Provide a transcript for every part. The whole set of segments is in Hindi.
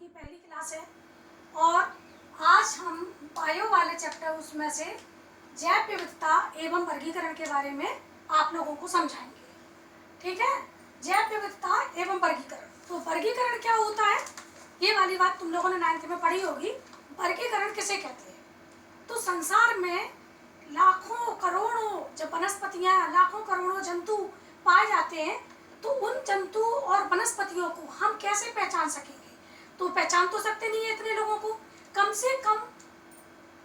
की पहली क्लास है और आज हम बायो वाले चैप्टर उसमें से जैव विविधता एवं वर्गीकरण के बारे में आप लोगों को समझाएंगे। ठीक है, जैव विविधता एवं वर्गीकरण। तो वर्गीकरण क्या होता है, ये वाली बात तुम लोगों ने 9th में पढ़ी होगी। वर्गीकरण किसे कहते हैं? तो संसार में लाखों करोड़ों जब वनस्पतियां, लाखों करोड़ों जंतु पाए जाते हैं, तो उन जंतु और वनस्पतियों को हम कैसे पहचान सकेंगे? तो पहचान तो सकते नहीं है इतने लोगों को। कम से कम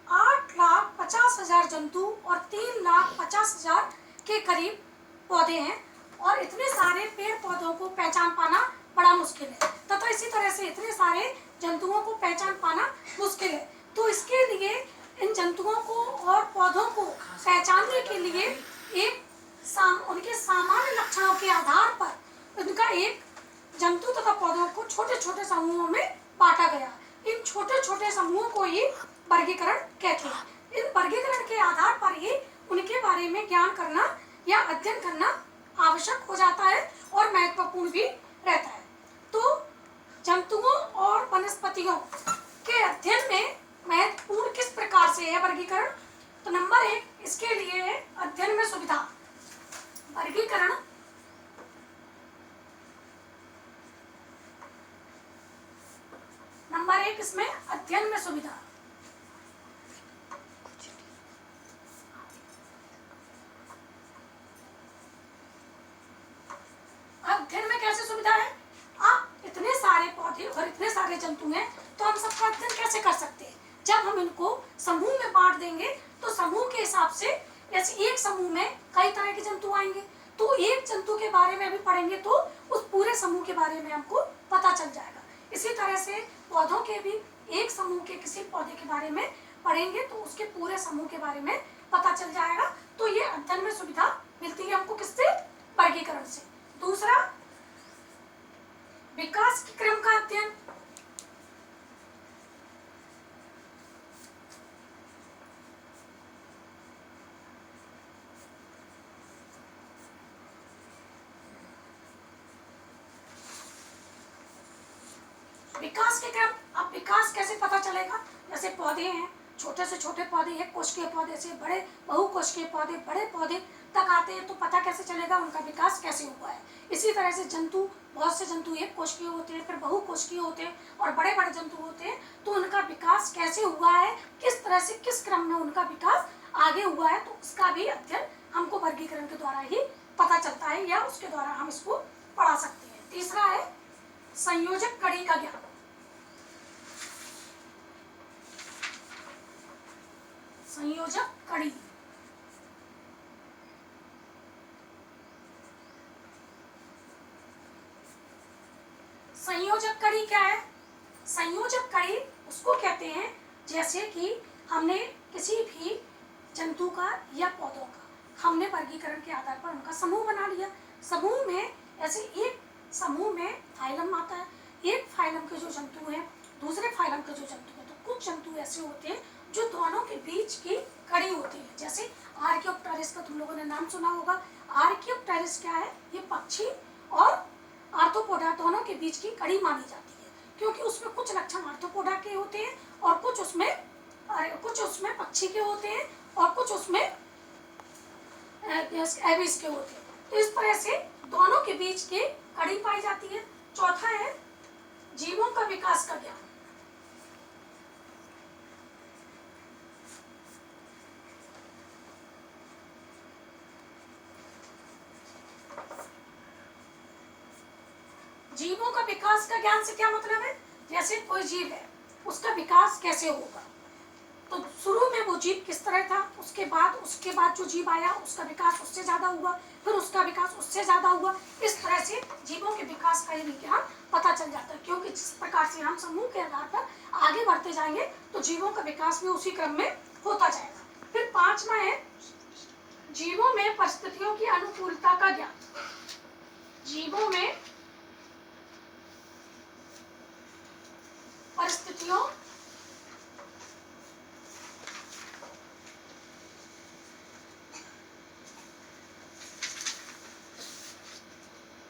8,50,000 जंतु और 3,50,000 के करीब पौधे हैं और इतने सारे पेड़ पौधों को पहचान पाना बड़ा मुश्किल है, तथा इसी तरह से इतने सारे जंतुओं को पहचान पाना मुश्किल है। तो इसके लिए इन जंतुओं को और पौधों को पहचानने के लिए उनके सामान्य लक्षणों के आधार पर उनका एक जंतु तथा पौधों को छोटे छोटे समूहों में बांटा गया। इन छोटे छोटे समूहों को ही वर्गीकरण कहते हैं। इन वर्गीकरण के आधार पर ही उनके बारे में ज्ञान करना या अध्ययन करना आवश्यक हो जाता है और महत्वपूर्ण भी रहता है। तो जंतुओं और वनस्पतियों के अध्ययन में महत्वपूर्ण किस प्रकार से है वर्गीकरण? तो नंबर 1, इसके लिए है अध्ययन में सुविधा। वर्गीकरण नंबर 1, इसमें अध्ययन में सुविधा। अध्ययन में कैसे सुविधा है? आप इतने सारे पौधे और इतने सारे जंतु हैं, तो हम सबका अध्ययन कैसे कर सकते हैं? जब हम इनको समूह में बांट देंगे तो समूह के हिसाब से, जैसे एक समूह में कई तरह के जंतु आएंगे, तो एक जंतु के बारे में भी पढ़ेंगे तो उस पूरे समूह के बारे में हमको पता चल जाएगा। इसी तरह से पौधों के भी एक समूह के किसी पौधे के बारे में पढ़ेंगे तो उसके पूरे समूह के बारे में पता चल जाएगा। तो ये अध्ययन में सुविधा मिलती है हमको किससे? वर्गीकरण से। दूसरा, विकास के क्रम का अध्ययन। विकास के क्रम, अब विकास कैसे पता चलेगा? जैसे पौधे हैं, छोटे से छोटे पौधे, एक कोशिकीय पौधे से बड़े बहुकोशिकीय पौधे, बड़े पौधे तक आते हैं, तो पता कैसे चलेगा उनका विकास कैसे हुआ है? इसी तरह से जंतु, बहुत से जंतु एक कोशिकीय होते हैं, फिर बहुकोशिकीय होते हैं और बड़े बड़े जंतु होते हैं, तो उनका विकास कैसे हुआ है, किस तरह से, किस क्रम में उनका विकास आगे हुआ है, तो उसका भी अध्ययन हमको वर्गीकरण के द्वारा ही पता चलता है या उसके द्वारा हम इसको पढ़ा सकते हैं। तीसरा है संयोजक कड़ी का ज्ञान। संयोजक कड़ी, संयोजक कड़ी क्या है? संयोजक कड़ी उसको कहते हैं जैसे कि हमने किसी भी जंतु का या पौधों का हमने वर्गीकरण के आधार पर उनका समूह बना लिया। समूह में ऐसे एक समूह में फाइलम आता है, एक फाइलम के जो जंतु हैं दूसरे फाइलम के जो जंतु हैं, तो कुछ जंतु ऐसे होते हैं जो दोनों के बीच की कड़ी होती है। जैसे आर्कियोप्टेरिस का तुम लोगों ने नाम सुना होगा। आर्कियोप्टेरिस क्या है? ये पक्षी और आर्थ्रोपोडा दोनों के बीच की कड़ी मानी जाती है, क्योंकि उसमें कुछ लक्षण आर्थ्रोपोडा के होते हैं और कुछ उसमें पक्षी के होते हैं और कुछ उसमें एबिस के होते हैं। तो इस तरह से दोनों के बीच की कड़ी पाई जाती है। चौथा है जीवों का विकास का ज्ञान। जीवों का विकास का ज्ञान से क्या मतलब है? जैसे कोई जीव है, उसका विकास कैसे होगा? तो शुरू में वो जीव किस तरह था, उसके बाद जो जीव आया उसका विकास उससे ज्यादा हुआ, फिर उसका विकास उससे ज्यादा हुआ। इस तरह से जीवों के विकास का ही विज्ञान पता चल जाता है, क्योंकि जिस प्रकार से हम समूह के आधार पर आगे बढ़ते जाएंगे तो जीवों का विकास भी उसी क्रम में होता जाएगा। फिर 5वां है जीवों में परिस्थितियों की अनुकूलता का ज्ञान। जीवों में परिस्थितियों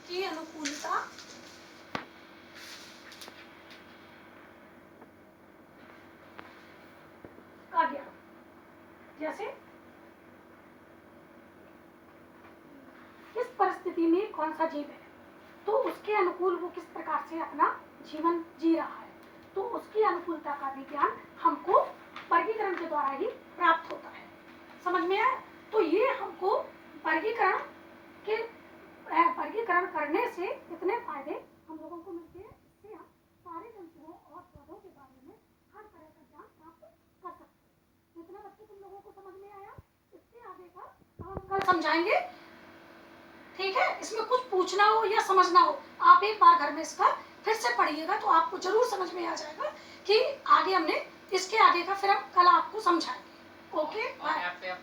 की अनुकूलता जैसे किस परिस्थिति में कौन सा जीव है, तो उसके अनुकूल वो किस प्रकार से अपना जीवन जी रहा है, तो उसकी अनुकूलता का भी ज्ञान हमको वर्गीकरण के द्वारा ही प्राप्त होता है। समझ में आया? तो ये हमको वर्गीकरण करने से इतने फायदे हम लोगों को मिलते हैं। इससे हम सारे जंतुओं और पौधों के बारे में हर तरह का ज्ञान प्राप्त कर सकते हैं। इतना बच्चे तुम लोगों को समझ में आया? इससे आगे का हम कल समझाएंगे, ठीक है? इसमें कुछ पूछना हो या समझना हो, आप एक बार घर में इसका फिर से पढ़िएगा तो आपको जरूर समझ में आ जाएगा कि आगे हमने इसके आगे का फिर हम कल आपको समझाएंगे। Okay, bye.